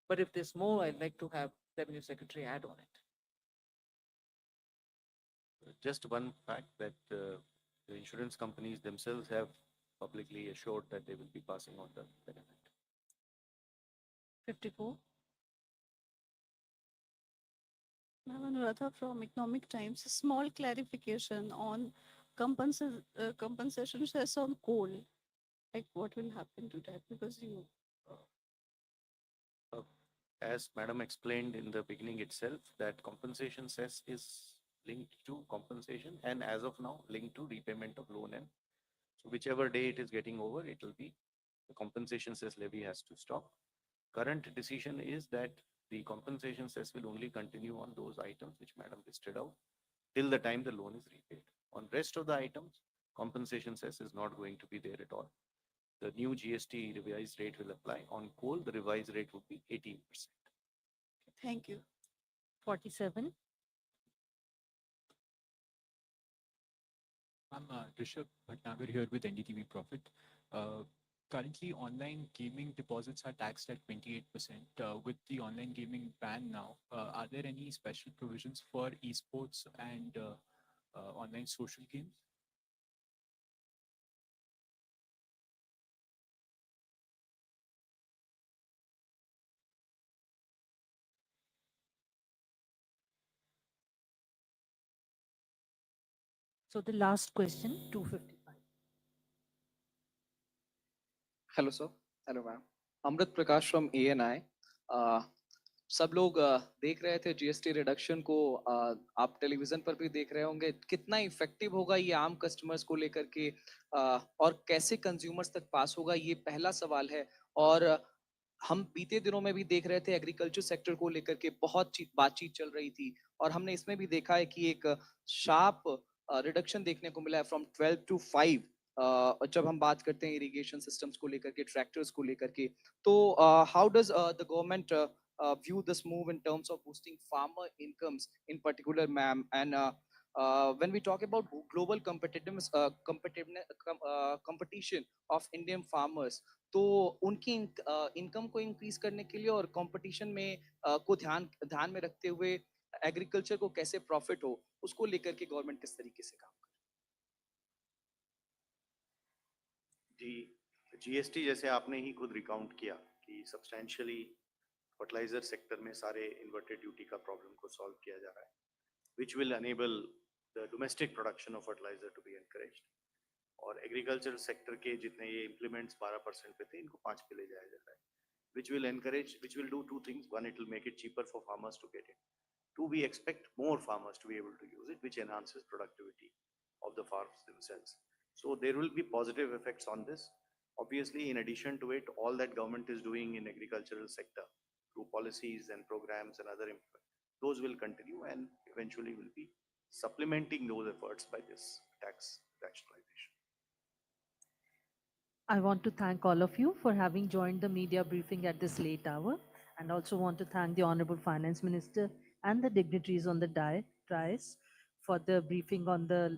But if there's more, I'd like to have Revenue Secretary add on it. Just one fact that the insurance companies themselves have publicly assured that they will be passing on the benefit. 54. Ma'am, Anuradha from Economic Times. A small clarification on compensation cess on coal. Like what will happen to that? Because you As Madam explained in the beginning itself, that compensation cess is linked to compensation and as of now linked to repayment of loan, and so whichever day it is getting over, it will be the compensation cess levy has to stop. Current decision is that the compensation cess will only continue on those items which Madam listed out till the time the loan is repaid. On rest of the items, compensation cess is not going to be there at all. The new GST revised rate will apply. On coal, the revised rate would be 18%. Thank you. 47. I'm Rishabh Bhatnagar here with NDTV Profit. Currently, online gaming deposits are taxed at 28%. With the online gaming ban now, are there any special provisions for esports and online social games? So the last question, 255. Hello sir, hello ma'am. Amrit Prakash from ANI। सब लोग देख रहे थे GST reduction को, आप television पर भी देख रहे होंगे। कितना इफेक्टिव होगा ये आम कस्टमर्स को लेकर के, और कैसे कंज्यूमर्स तक पास होगा, ये पहला सवाल है। और हम बीते दिनों में भी देख रहे थे एग्रीकल्चर सेक्टर को लेकर के बहुत बातचीत चल रही थी, और हमने इसमें भी देखा है कि एक शार्प रिडक्शन देखने को मिला है फ्रॉम 12 to 5। और जब हम बात करते हैं इरिगेशन सिस्टम्स को लेकर के, ट्रैक्टर्स को लेकर के, तो how does the government view this move in terms of boosting farmer incomes in particular, ma'am? And when we talk about global competitiveness, competition of Indian farmers, तो उनकी इनकम को इंक्रीज करने के लिए और कंपटीशन में को ध्यान में रखते हुए एग्रीकल्चर को कैसे प्रॉफिट हो, उसको लेकर के गवर्नमेंट किस तरीके से काम करे? जी, जीएसटी जैसे आपने ही खुद रिकाउंट किया कि सब्सटेंशियली फर्टिलाइजर सेक्टर में सारे इन्वर्टेड ड्यूटी का प्रॉब्लम को सॉल्व किया जा रहा है, which will enable the domestic production of fertiliser to be encouraged. और एग्रीकल्चर सेक्टर के जितने ये इम्प्लीमेंट्स 12% पे थे, इनको 5 पे ले जाया जा रहा है, which will encourage, which will do two things. One, it will make it cheaper for farmers to get it. Two, we expect more farmers to be able to use it, which enhances productivity of the farms themselves. So there will be positive effects on this. Obviously, in addition to it, all that government is doing in agricultural sector through policies and programs and other, those will continue and eventually will be supplementing those efforts by this tax rationalization. I want to thank all of you for having joined the media briefing at this late hour, and also want to thank the Honorable Finance Minister and the dignitaries on the dais for the briefing on the